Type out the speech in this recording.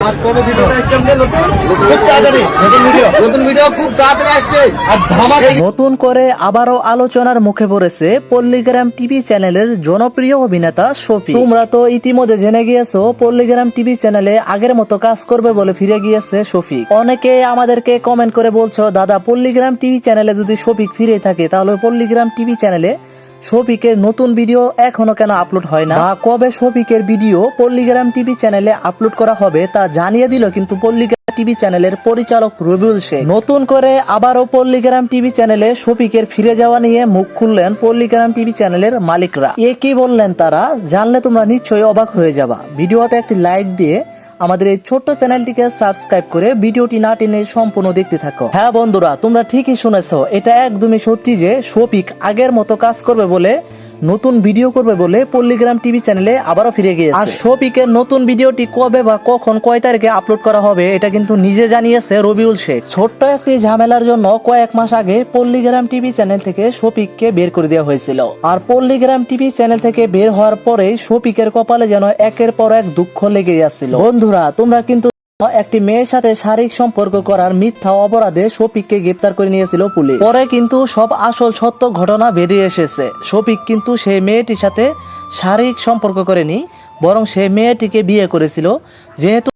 আর কবে ভিডিওটা আসছে আমাদের খুব তাড়াতাড়ি নতুন ভিডিও খুব তাড়াতাড়ি আসছে আর ধামাকা। নতুন করে আবারও আলোচনার মুখে পড়েছে পল্লীগ্রাম টিভি চ্যানেলের জনপ্রিয় অভিনেতা শফিক। তোমরা তো ইতিমধ্যে জেনে গিয়েছো পল্লীগ্রাম টিভি চ্যানেলে আগের মতো কাজ করবে বলে ফিরে গিয়েছে শফিক। অনেকে আমাদেরকে কমেন্ট করে বলছো, দাদা পল্লীগ্রাম টিভি চ্যানেলে যদি শফিক ফিরে থাকে তাহলে পল্লীগ্রাম টিভি চ্যানেলে শফিকের নতুন ভিডিও এখনো কেন আপলোড হয় না, বা কবে শফিকের ভিডিও পল্লীগ্রাম টিভি চ্যানেলে আপলোড করা হবে তা জানিয়ে দিল কিন্তু পল্লীগ্রাম টিভি চ্যানেলের পরিচালক রবিউল শেখ। নতুন করে আবারও পল্লীগ্রাম টিভি চ্যানেলে শফিকের ফিরে যাওয়া নিয়ে মুখ খুললেন পল্লীগ্রাম টিভি চ্যানেলের মালিকরা। এ কি বললেন তারা, জানলে তোমরা নিশ্চয়ই অবাক হয়ে যাবা। ভিডিওতে একটি লাইক দিয়ে আমাদের এই ছোট্ট চ্যানেলটিকে সাবস্ক্রাইব করে ভিডিওটি না টেনে সম্পূর্ণ দেখতে থাকো। হ্যাঁ বন্ধুরা, তোমরা ঠিকই শুনেছো, এটা একদমই সত্যি যে শফিক আগের মতো কাজ করবে বলে, নতুন ভিডিও করবে বলে পল্লীগ্রাম টিভি চ্যানেলে আবারও ফিরে গিয়েছে। আর শফিকের নতুন ভিডিওটি কবে বা কখন কয় তারিখে আপলোড করা হবে এটা কিন্তু নিজে জানিয়েছে রবিউল শেখ। ছোট্ট একটি ঝামেলার জন্য কয়েক মাস আগে পল্লীগ্রাম টিভি চ্যানেল থেকে শফিককে বের করে দেওয়া হয়েছিল। আর পল্লীগ্রাম টিভি চ্যানেল থেকে বের হওয়ার পরে শফিকের কপালে যেন একের পর এক দুঃখ লেগে যাচ্ছিল। বন্ধুরা, তোমরা কিন্তু একটি মেয়ের সাথে শারীরিক সম্পর্ক করার মিথ্যা অপরাধে শফিককে গ্রেফতার করে নিয়েছিল পুলিশ। পরে কিন্তু সব আসল সত্য ঘটনা বেরিয়ে এসেছে। শফিক কিন্তু সেই মেয়েটির সাথে শারীরিক সম্পর্ক করেনি, বরং সেই মেয়েটিকে বিয়ে করেছিল। যেহেতু